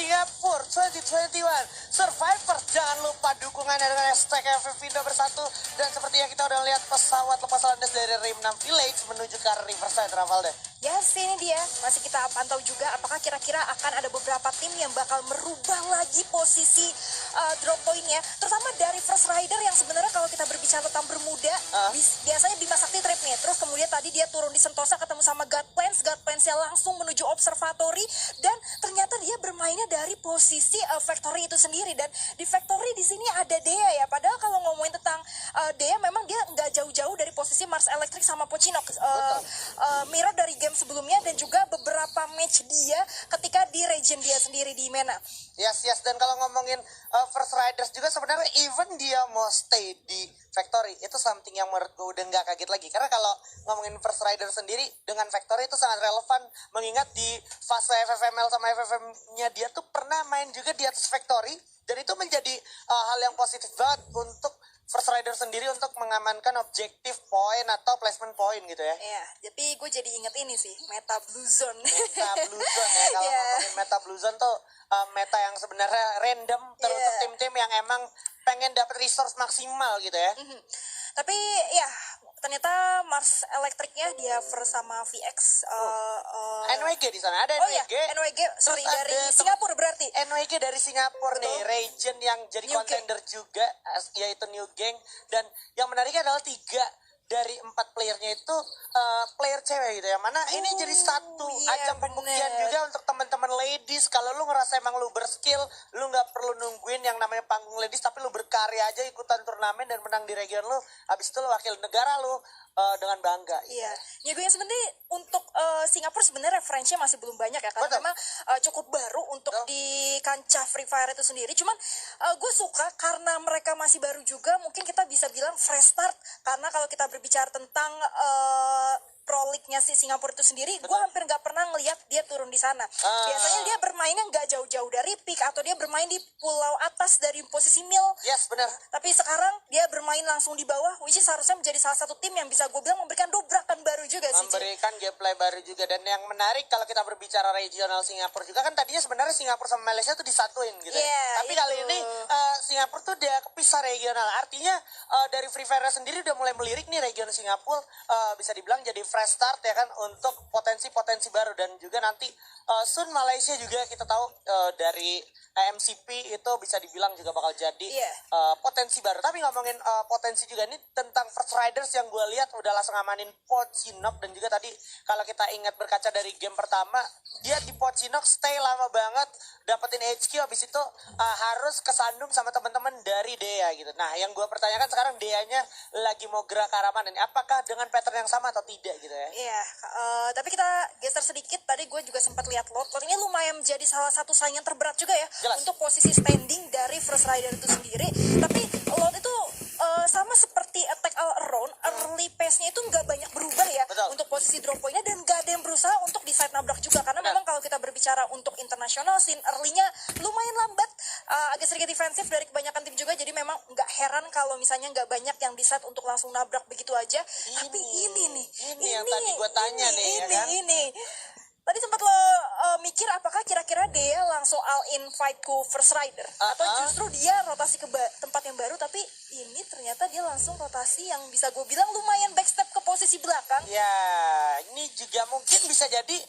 Singapura 2021 Survivor. Jangan lupa dukungannya dengan hashtag FFindo bersatu. Dan seperti yang kita udah lihat, pesawat lepas landas dari Rim 6 Village menuju ke Riverside, Ravalda. Yes, ini dia. Masih kita pantau juga apakah kira-kira akan ada beberapa tim yang bakal merubah lagi posisi drop point-nya. Terutama dari First Rider yang sebenarnya kalau kita berbicara tentang Bermuda, biasanya Bima Sakti trip nih. Terus kemudian tadi dia turun di Sentosa ketemu sama God Plans-nya langsung menuju observatory. Dan ternyata dia bermainnya dari posisi Factory itu sendiri. Dan di Factory di sini ada Dea ya. Padahal kalau ngomongin tentang Dea memang dia nggak jauh-jauh dari posisi Mars Electric sama Pochinok. Mirror dari game sebelumnya dan juga beberapa match dia ketika di region dia sendiri di MENA. Yes. Dan kalau ngomongin First Riders juga sebenarnya even dia mau stay di Factory, itu something yang menurut gue udah nggak kaget lagi. Karena kalau ngomongin First Rider sendiri dengan Factory itu sangat relevan, mengingat di fase FFML sama FFM-nya dia tuh pernah main juga di atas Factory. Dan itu menjadi hal yang positif banget untuk First Rider sendiri untuk mengamankan objektif poin atau placement poin gitu ya. Iya, tapi gue jadi inget ini sih, Meta Blue Zone. Meta Blue Zone ya, kalau ngomongin Meta Blue Zone tuh meta yang sebenarnya random untuk tim-tim yang emang pengen dapat resource maksimal gitu ya. Tapi ya ternyata Mars Electric-nya dia bersama VX. NWG di sana ada Oh NWG. iya, NWG, sorry Terus dari ada Singapura berarti. NWG dari Singapura nih, region yang jadi New contender juga, yaitu New Gang. Dan yang menariknya adalah 3 dari 4 playernya itu player cewek gitu ya. Mana ini jadi satu ajang pembuktian juga untuk teman-teman ladies. Kalau lu ngerasa emang lu berskill, lu nggak perlu nungguin yang namanya panggung ladies, tapi lu berkarya aja ikutan turnamen dan menang di region lu. Habis itu lu wakil negara lu dengan bangga. Iya, ya gue yang sebenarnya untuk Singapura sebenarnya referensinya masih belum banyak ya, karena memang cukup baru untuk di kancah Free Fire itu sendiri. Cuman gue suka karena mereka masih baru juga, mungkin kita bisa bilang fresh start. Karena kalau kita berbicara tentang Pro League-nya si Singapura itu sendiri, gue hampir nggak pernah ngelihat dia turun di sana. Biasanya dia bermainnya nggak jauh-jauh dari pick atau dia bermain di pulau atas dari posisi mil. Yes, benar. Tapi sekarang dia bermain langsung di bawah, which is harusnya menjadi salah satu tim yang bisa gue bilang memberikan dobrakan baru juga sih. Memberikan gameplay baru juga. Dan yang menarik kalau kita berbicara regional Singapura juga, kan tadinya sebenarnya Singapura sama Malaysia tuh disatuin gitu. Tapi kali ini Singapura tuh dia kepisah regional. Artinya dari Free Fire sendiri udah mulai melirik nih region Singapura, bisa dibilang jadi fresh start ya kan untuk potensi-potensi baru. Dan juga nanti soon Malaysia juga kita tahu dari MCP itu bisa dibilang juga bakal jadi potensi baru. Tapi ngomongin potensi juga, ini tentang First Riders yang gue lihat udah langsung ngamanin Pochinok. Dan juga tadi kalau kita ingat berkaca dari game pertama, dia di Pochinok stay lama banget, dapetin HQ, habis itu harus kesandung sama teman-teman dari Dea gitu. Nah yang gue pertanyakan sekarang, Deanya lagi mau gerak ke arah mana nih? Apakah dengan pattern yang sama atau tidak gitu ya? Iya, tapi kita geser sedikit. Tadi gue juga sempat lihat Lot ini lumayan menjadi salah satu saingan terberat juga ya. Jelas. Untuk posisi standing dari First Rider itu sendiri. Tapi Lot itu sama seperti Attack All Around, early pace-nya itu nggak banyak berubah ya. Betul. Untuk posisi drop point-nya, dan nggak ada yang berusaha untuk decide nabrak juga. Karena memang kalau kita berbicara untuk internasional scene, early-nya lumayan lambat, agak sedikit defensif dari kebanyakan tim juga. Jadi memang nggak heran kalau misalnya nggak banyak yang decide untuk langsung nabrak begitu aja. Tapi ini yang tadi gue tanya nih, ya kan? Tadi sempat lo mikir apakah kira-kira dia langsung all in fight ke First Rider atau justru dia rotasi ke tempat yang baru, tapi ini ternyata dia langsung rotasi yang bisa gue bilang lumayan backstep ke posisi belakang. Ya, ini juga mungkin bisa jadi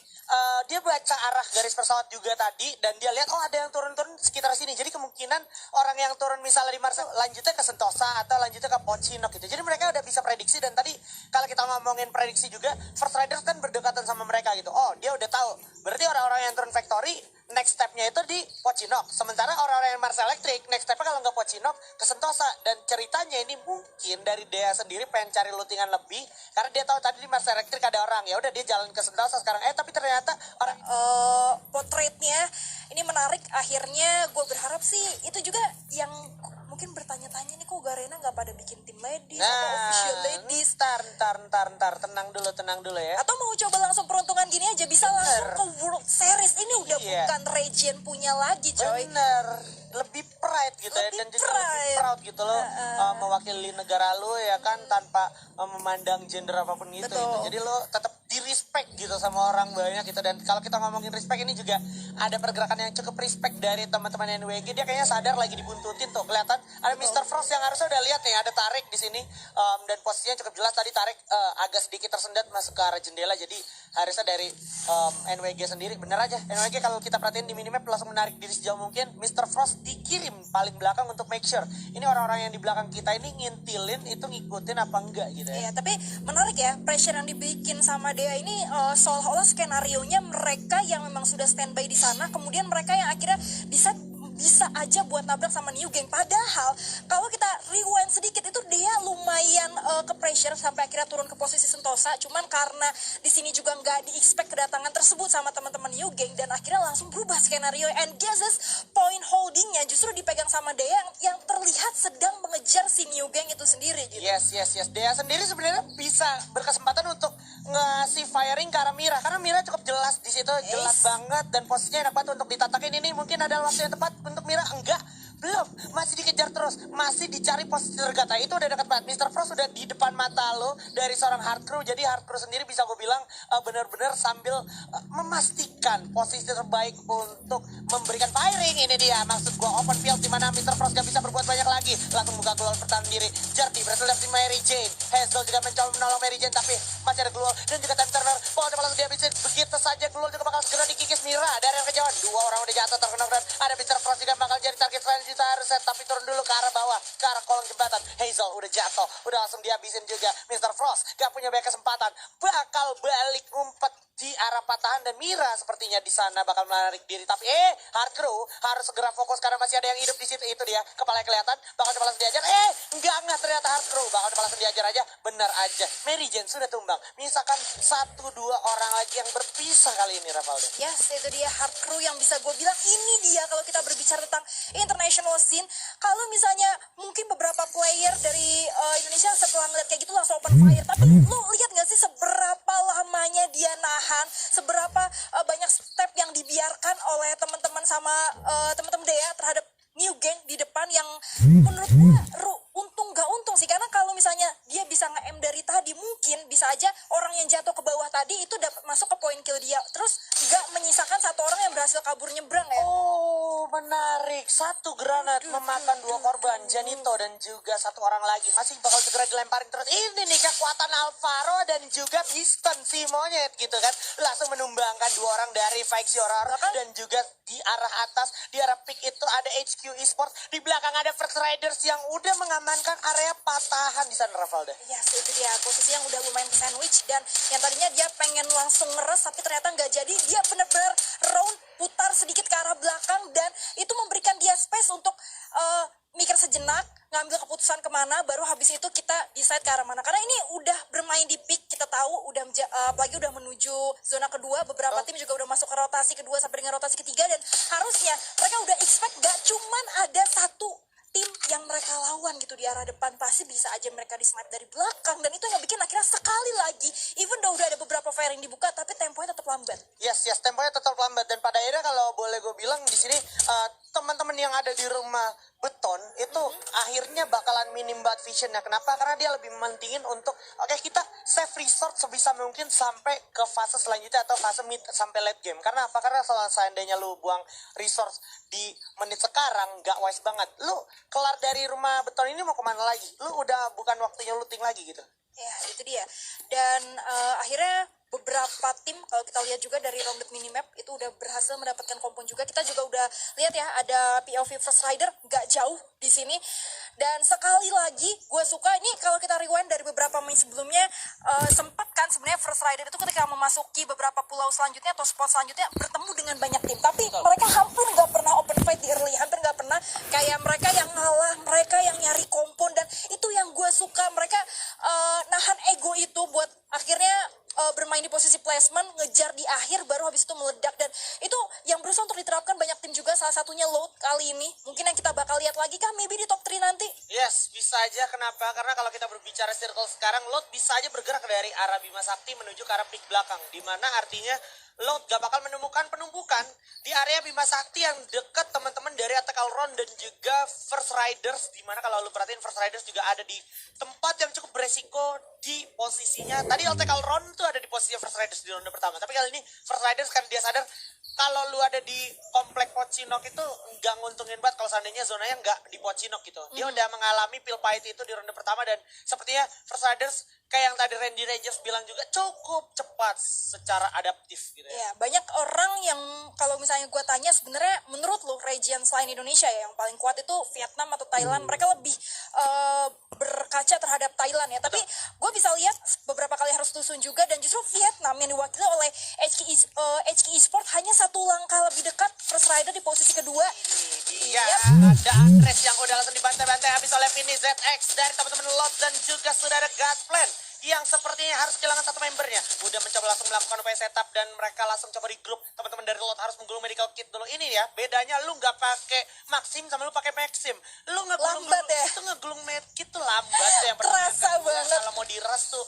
dia baca arah garis pesawat juga tadi, dan dia lihat ada yang turun-turun sekitar sini. Jadi kemungkinan orang yang turun misalnya di Mars lanjutnya ke Sentosa atau lanjutnya ke Pochinok gitu. Jadi mereka udah bisa prediksi. Dan tadi kalau kita ngomongin prediksi juga, First Riders kan berdekatan sama mereka gitu. Oh, dia udah tahu. Berarti orang-orang yang turun Factory next step-nya itu di Pochinok. Sementara orang-orang yang Mars Electric next step-nya kalau nggak Pochinok ke Sentosa. Dan ceritanya ini mungkin dari Dea sendiri pengen cari lootingan lebih, karena dia tahu tadi di Mars Electric ada orang. Ya udah dia jalan ke Sentosa sekarang. Tapi ternyata orang potretnya ini menarik. Akhirnya gue berharap sih itu juga yang mungkin bertanya-tanya nih, kok Garena nggak pada bikin tim ladies atau official ladies. Ntar, tenang dulu ya. Atau mau coba langsung peruntungan gini aja, bisa langsung ke World Series. Ini udah bukan region punya lagi, coy. Bener, lebih pride gitu ya, dan juga lebih proud gitu loh, mewakili negara lo ya kan, tanpa memandang gender apapun gitu. Jadi lo tetap diri respect gitu sama orang banyak gitu. Dan kalau kita ngomongin respect ini juga ada pergerakan yang cukup respect dari teman-teman NWG. Dia kayaknya sadar lagi dibuntutin tuh, kelihatan ada Mr. Frost yang harusnya udah lihat nih ada Tarik di sini. Dan posisinya cukup jelas tadi Tarik agak sedikit tersendat masuk ke arah jendela, jadi harusnya dari NWG sendiri bener aja. NWG kalau kita perhatiin di minimap langsung menarik diri sejauh mungkin. Mr. Frost dikirim paling belakang untuk make sure ini orang-orang yang di belakang kita ini ngintilin itu ngikutin apa enggak gitu ya. Iya, tapi menarik ya, pressure yang dibikin sama Dea ini seolah-olah skenario-nya mereka yang memang sudah standby di sana, kemudian mereka yang akhirnya bisa aja buat nabrak sama New Gang. Padahal kalau kita rewind sedikit itu dia lumayan ke pressure sampai akhirnya turun ke posisi Sentosa. Cuman karena di sini juga nggak di-expect kedatangan tersebut sama teman-teman New Gang dan akhirnya langsung berubah skenario. And guesses point holdingnya justru dipegang sama Dea yang terlihat sedang mengejar si New Gang itu sendiri gitu. Yes. Dea sendiri sebenarnya bisa berkesempatan untuk ngasih firing ke arah Mira karena Mira cukup jelas di situ, jelas banget dan posisinya enak banget untuk ditatakin. Ini mungkin adalah waktu yang tepat untuk Mira. Enggak, belum, masih dikejar terus, masih dicari posisi tergata. Itu udah dekat banget. Mr. Frost sudah di depan mata lo dari seorang hard crew. Jadi hard crew sendiri bisa gue bilang benar-benar sambil memastikan posisi terbaik untuk memberikan firing. Ini dia maksud gue, open field di mana Mr. Frost gak bisa berbuat banyak lagi. Langsung buka glual pertahanan diri. Jardi berhasil dari Mary Jane. Hazel juga mencoba menolong Mary Jane tapi masih ada glual dan juga time turner. Ball coba langsung dihabisin. Begitu saja glual juga bakal segera dikikis Mira dari yang kejauhan. Dua orang udah jatuh terkena dan ada Mr. Frost juga bakal jadi target selanjutnya harusnya, tapi turun dulu ke arah bawah, ke arah kolong jembatan. Hazel udah jatuh, udah langsung dihabisin juga. Mr. Frost gak punya banyak kesempatan, bakal balik ngumpet di arah patahan dan Mira sepertinya di sana bakal menarik diri. Tapi hard crew harus segera fokus karena masih ada yang hidup di situ. Itu dia, kepalanya kelihatan, bakal coba langsung diajar. Enggak ternyata hard crew bakal coba langsung diajar aja. Benar aja, Mary Jane sudah tumbang. Misalkan 1-2 orang lagi yang berpisah kali ini, Ravaldo. Yes, itu dia hard crew yang bisa gue bilang ini dia kalau kita berbicara tentang international scene. Kalau misalnya mungkin beberapa player dari Indonesia setelah ngeliat kayak gitu langsung open fire, tapi lu lihat gak sih seberapa lamanya dia nahan, seberapa banyak step yang dibiarkan oleh teman-teman sama teman-teman Dea terhadap New Gang di depan yang menurut gue untung gak untung sih, karena kalau misalnya dia bisa nge-M dari tadi mungkin bisa aja orang yang jatuh ke bawah tadi itu dapat masuk ke point kill dia, terus gak menyisakan satu orang yang berhasil kabur nyebrang ya. Oh, menarik. Satu granat memakan 2 korban, Janito dan juga 1 orang lagi. Masih bakal segera dilemparin terus. Ini nih kekuatan Alvaro dan juga Biston si monyet gitu kan. Langsung menumbangkan 2 orang dari Faiksi Horror dan juga di arah atas, di arah pick itu ada HQ Esports. Di belakang ada First Riders yang udah mengamankan area patahan di sana, Ravalda. Yes, itu dia posisi yang udah lumayan ke sandwich dan yang tadinya dia pengen langsung ngeres tapi ternyata nggak jadi. Dia bener-bener round putar sedikit ke arah belakang dan itu memberikan dia space untuk mikir sejenak, ngambil keputusan kemana, baru habis itu kita decide ke arah mana. Karena ini udah bermain di pick, kita tahu udah apalagi udah menuju zona kedua, beberapa tim juga udah masuk ke rotasi kedua sampai dengan rotasi ketiga dan harusnya mereka udah expect gak cuman ada satu tim yang mereka lawan gitu di arah depan, pasti bisa aja mereka di snipe dari belakang dan itu yang bikin akhirnya sekali lagi even though udah ada beberapa firing dibuka tapi temponya tetap lambat. Yes, temponya tetap lambat dan pada akhirnya kalau boleh gue bilang di sini teman-teman yang ada di rumah beton itu akhirnya bakalan minim banget visionnya. Kenapa? Karena dia lebih mementingin untuk kita save resource sebisa mungkin sampai ke fase selanjutnya atau fase mid sampai late game. Karena apa? Karena kalau seandainya lu buang resource di menit sekarang nggak wise banget. Lu kelar dari rumah beton ini mau kemana lagi? Lu udah bukan waktunya looting lagi gitu. Ya, itu dia. Dan akhirnya beberapa tim kalau kita lihat juga dari rounded minimap itu udah berhasil mendapatkan kompon juga. Kita juga udah lihat ya ada POV First Rider nggak jauh di sini. Dan sekali lagi gue suka ini kalau kita rewind dari beberapa match sebelumnya sempat kan sebenarnya First Rider itu ketika memasuki beberapa pulau selanjutnya atau spot selanjutnya bertemu dengan banyak tim. Tapi mereka hampir nggak pernah open fight di early, hampir nggak pernah kayak mereka yang ngalah, mereka yang nyari kompon dan itu yang gue suka. Mereka nahan ego itu buat akhirnya bermain di posisi placement, ngejar di akhir, baru habis itu meledak. Dan itu yang berusaha untuk diterapkan banyak tim juga, salah satunya Load kali ini. Mungkin yang kita bakal lihat lagi kah, maybe di top 3 nanti? Yes, bisa aja. Kenapa? Karena kalau kita berbicara circle sekarang, Load bisa aja bergerak dari arah Bima Sakti menuju ke arah pick belakang. Dimana artinya Loud gak bakal menemukan penumpukan di area Bima Sakti yang dekat teman-teman dari Attack Alron dan juga First Riders, dimana kalau lu perhatiin First Riders juga ada di tempat yang cukup beresiko di posisinya. Tadi Attack Alron tuh ada di posisi First Riders di ronde pertama, tapi kali ini First Riders kan dia sadar kalau lu ada di komplek Pocinok itu nggak nguntungin banget kalau seandainya zonanya nggak di Pocinok gitu. Dia udah mengalami pil pahit itu di ronde pertama dan sepertinya First Riders kayak yang tadi Randy Rangers bilang juga cukup cepat secara adaptif gitu ya. Ya, banyak orang yang kalau misalnya gue tanya sebenarnya menurut lu region selain Indonesia ya yang paling kuat itu Vietnam atau Thailand, mereka lebih berkaca terhadap Thailand ya. Tapi gue bisa lihat beberapa kali harus tusun juga dan justru Vietnam yang diwakili oleh HK Esport hanya satu langkah lebih dekat First Rider di posisi kedua. Iya, ada Andres yang udah langsung dibantai-bantai habis oleh Vini ZX dari teman-teman Lot dan juga sudah ada Godplan yang sepertinya harus kehilangan satu membernya. Udah mencoba langsung melakukan upaya setup dan mereka langsung coba di grup. Teman-teman dari Lot harus menggulung medical kit dulu. Ini ya, bedanya lu nggak pakai Maxim sama lu pakai Maxim. Lu ngegulung lambat ya. itu ngegulung medkit tuh lambat ya. Yang Terasa banget. Kalau mau diras tuh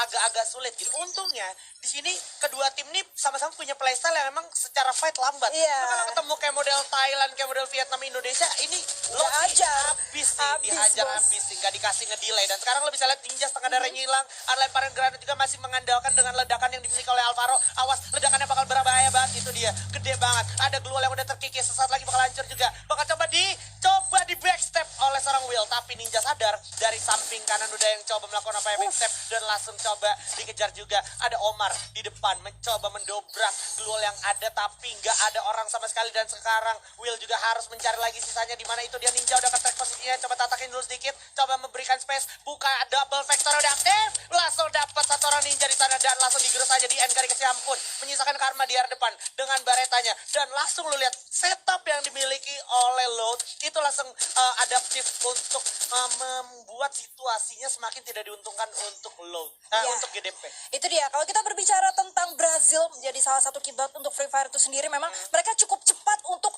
agak-agak sulit gitu. Untungnya di sini kedua tim ini sama-sama punya playstyle yang memang secara fight lambat. Iya. Nah, kalau ketemu kayak model Thailand, kayak model Vietnam, Indonesia, ini lo ajar. habis sih, dihajar habis sih, nggak dikasih ngedelay. Dan sekarang lo bisa lihat Ninja setengah darahnya hilang, ada lemparan granat juga masih mengandalkan dengan ledakan yang dimiliki oleh Alvaro. Awas, ledakannya bakal berbahaya banget, itu dia, gede banget. Ada glual yang udah terkikis, sesaat lagi bakal hancur juga. Bakal coba di backstep oleh seorang Will, tapi Ninja sadar dari samping kanan udah yang coba melakukan apa ya backstep dan langsung coba dikejar juga. Ada Omar di depan mencoba mendobrak glual yang ada tapi nggak ada orang sama sekali dan sekarang Will juga harus mencari lagi sisanya di mana itu dia. Ninja udah ke-track posisinya, coba tatakin dulu sedikit, coba memberikan space, buka double vector udah aktif, langsung dapat satu orang Ninja di sana dan langsung digerus aja di end kali kasih ampun, menyisakan Karma di area depan dengan baretanya dan langsung lu lihat setup yang dimiliki oleh Load itu langsung adaptif untuk membuat situasinya semakin tidak diuntungkan untuk Load, untuk GDP. Itu dia, kalau kita berbicara tentang Brazil menjadi salah satu kiblat untuk Free Fire itu sendiri, memang mereka cukup cepat untuk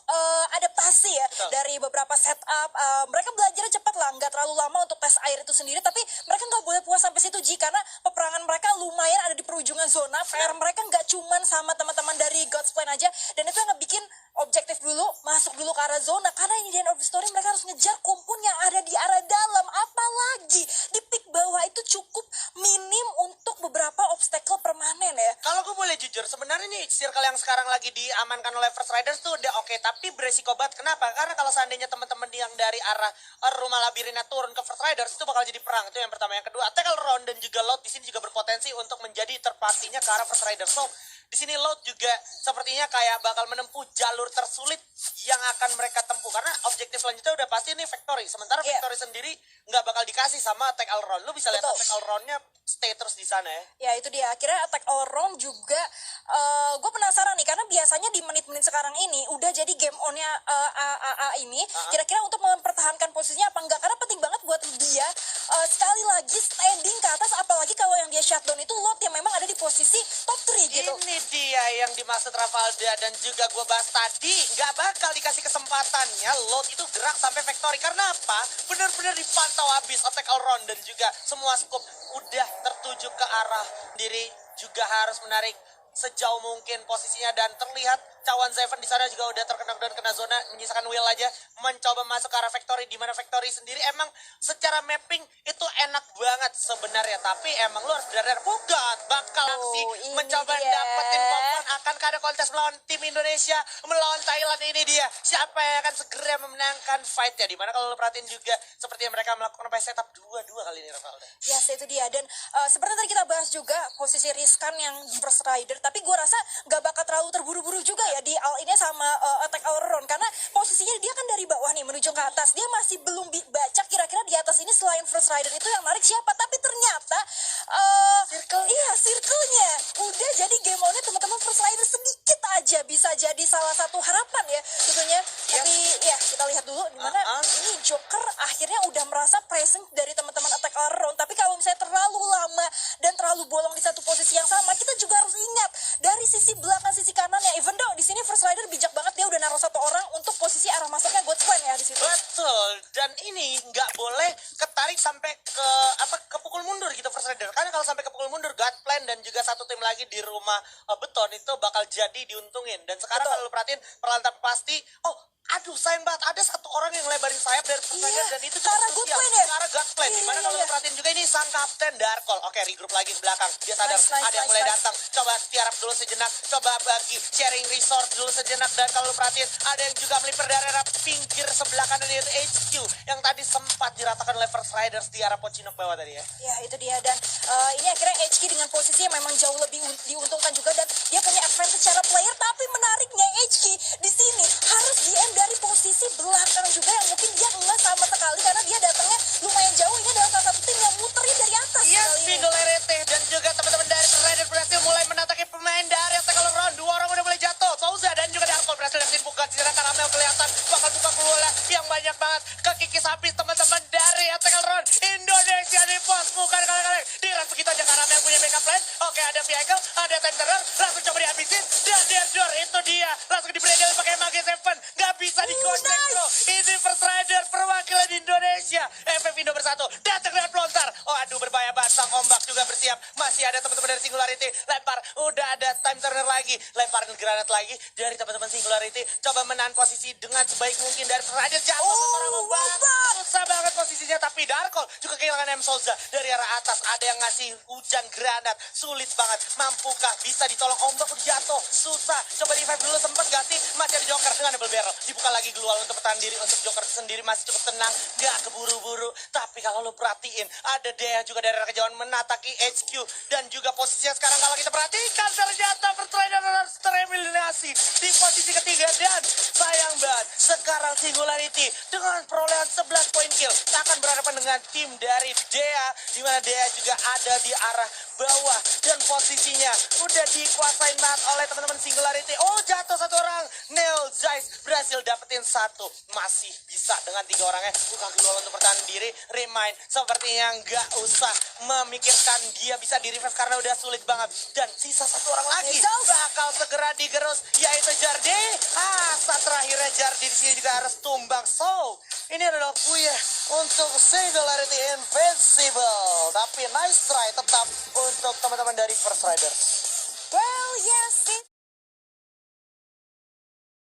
adaptasi ya. Dari beberapa setup, mereka belajarnya cepat lah, nggak terlalu lama untuk tes air itu sendiri, tapi mereka nggak boleh puas sampai situ Ji, karena peperangan mereka lumayan ada di perujungan zona. PR mereka nggak cuman sama teman-teman dari God's Plan aja, dan itu yang ngebikin objektif dulu, masuk dulu ke arah zona, karena ini di end of the story mereka harus ngejar kumpul yang ada di arah dalam, apalagi di pick bawah itu cukup minim untuk beberapa obstacle permanen ya. Kalau gue boleh jujur, sebenarnya nih circle yang sekarang lagi diamankan oleh First Riders tuh udah oke, tapi beresiko banget. Kenapa? Karena kalau seandainya teman-teman yang dari arah rumah labirina turun ke First Riders itu bakal jadi perang. Itu yang pertama. Yang kedua, Attack Alron dan juga Loud di sini juga berpotensi untuk menjadi terpartinya ke arah First Riders. So, di sini Loud juga sepertinya kayak bakal menempuh jalur tersulit yang akan mereka tempuh karena objektif selanjutnya udah pasti nih Victory. Sementara Victory sendiri nggak bakal dikasih sama Attack Alron. Lu bisa lihat Attack Alronnya stay terus di sana ya. Ya itu dia, akhirnya Attack Alron juga gue penasaran nih karena biasanya di menit-menit sekarang ini udah jadi game onnya AAA ini kira-kira untuk mempertahankan posisinya apa enggak, karena penting banget buat dia sekali lagi standing ke atas, apalagi kalau yang dia shutdown itu Lot yang memang ada di posisi top 3 gitu. Ini dia yang dimaksud Ravalda dan juga gue bahas tadi, nggak bakal dikasih kesempatannya Lot itu gerak sampai Victory. Karena apa? Bener-bener dipantau habis Attack Alron dan juga semua scope udah tertuju ke arah diri, juga harus menarik sejauh mungkin posisinya dan terlihat cawan Zeven di sana juga udah terkena dan kena zona, menyisakan Will aja mencoba masuk ke arah Victory, di mana Victory sendiri emang secara mapping itu enak banget sebenarnya, tapi emang lu harus benar-benar bugat bakal aksi mencoba dapetin pompon. Akankah ada kontes melawan tim Indonesia melawan Thailand? Ini dia siapa yang akan segera memenangkan fight ya, dimana kalau lu perhatiin juga seperti yang mereka melakukan setup 2-2 kali ini Ravalda. Yes, itu dia, dan seperti tadi kita bahas juga posisi riskan yang di First Rider, tapi gue rasa gak bakal terlalu terburu-buru juga ya di all ini sama Attack Alron, karena posisinya dia kan dari bawah nih menuju ke atas, dia masih belum baca kira-kira di atas ini selain First Rider itu yang narik siapa, tapi ternyata circle-nya udah jadi game on-nya teman-teman First Rider sedikit aja bisa jadi salah satu harapan ya tentunya. Tapi ya kita lihat dulu dimana ini Joker akhirnya udah merasa pressing dari teman-teman Attack Alron, tapi kalau misalnya terlalu lama dan terlalu bolong di satu posisi yang sama, kita juga harus ingat dari sisi belakang sisi kanan ya, even though di sini First Rider bijak banget, dia udah naruh satu orang untuk posisi arah masuknya God's Plan ya di situ. Betul, dan ini nggak boleh ketarik sampai ke pukul mundur gitu First Rider, karena kalau sampai ke pukul mundur God Plan dan juga satu tim lagi di rumah beton nonton itu bakal jadi diuntungin. Dan sekarang Betul. kalau lu perhatiin perlahan tapi pasti, oh aduh sayang banget ada satu orang yang lebarin sayap dari pertandingan dan itu ke arah good plan ya? ke arah God plan. Dimana kalau lu perhatiin juga ini sang kapten Darkol. Oke, regroup lagi ke belakang. Dia sadar ada yang mulai datang. Coba tiarap dulu sejenak. Coba bagi sharing resource dulu sejenak. Dan kalau lu perhatiin ada yang juga melipir dari arah pinggir sebelah kanan yaitu HQ yang tadi sempat diratakan oleh First Riders di arah Pocinok bawah tadi ya. Ya itu dia dan ini akhirnya HQ dengan posisi yang memang jauh lebih diuntungkan juga dan dia punya advantage secara player tapi menariknya HQ di sini harus DM dari posisi belakang juga yang mungkin dia enggak sama sekali karena dia datangnya lumayan jauh. Ini adalah salah satu tim yang muterin dari atas. Yes, Singularity dan juga teman-teman dari First Riders berhasil mulai menataki pemain dari Tackle Round. Dua orang udah mulai jatuh. Souza dan juga Darkol berhasil ditimpukan. Secara Karamel kelihatan bakal buka peluang yang banyak banget. Kekikis habis teman-teman dari Tackle Round. Indonesia di pos bukan kali-kali. Diras begitu aja Karamel punya backup plan. Oke, ada vehicle, ada time turner. Langsung coba dihabisin. Dan door itu dia. Langsung dibredel pakai Mage 7. Gak bisa digocek bro. Ini First Rider perwakilan Indonesia. FF Indo bersatu. Datang dengan pelontar. Oh aduh berbahaya banget. Sang ombak juga bersiap. Masih ada teman-teman dari Singularity. Lempar. Udah ada time turner lagi. Lemparin granat lagi dari teman-teman Singularity. Coba menahan posisi dengan sebaik mungkin dari First Rider. Jatuh seorang ombak. Susah banget posisinya. Tapi Darkol juga kehilangan M Souza. Dari arah atas ada yang ngasih hujan granat. Sulit banget. Mampukah bisa ditolong ombak udah jatuh. Susah. Coba di revive dulu sempat gak sih? Masih ada Joker dengan double barrel. Dibuka lagi Glual untuk bertahan diri. Untuk Joker sendiri masih cukup tenang. Gak keburu-buru. Tapi kalau lu perhatiin ada Dea juga dari arah kejauhan menataki HQ. Dan juga posisinya sekarang kalau kita perhatikan ternyata First Rider harus tereliminasi di posisi ketiga. Dan sayang banget sekarang Singularity dengan perolehan 11 poin kill akan berhadapan dengan tim dari Dea. Dimana Dea juga ada di arah bawah. Dan posisinya udah dikuasain banget oleh teman-teman Singularity. Oh jatuh satu orang. Neil Zeiss berhasil dapetin satu. Masih bisa dengan 3 orangnya. Buka Glual untuk bertahan diri. Remind sepertinya nggak usah memikirkan dia bisa di revive karena udah sulit banget. Dan sisa satu orang lagi bakal segera digerus yaitu Jardi. Saat terakhirnya Jardi di sini juga harus tumbang. So ini adalah puya untuk Singularity Invincible. Tapi nice try tetap untuk teman-teman dari First Riders. Well, yes,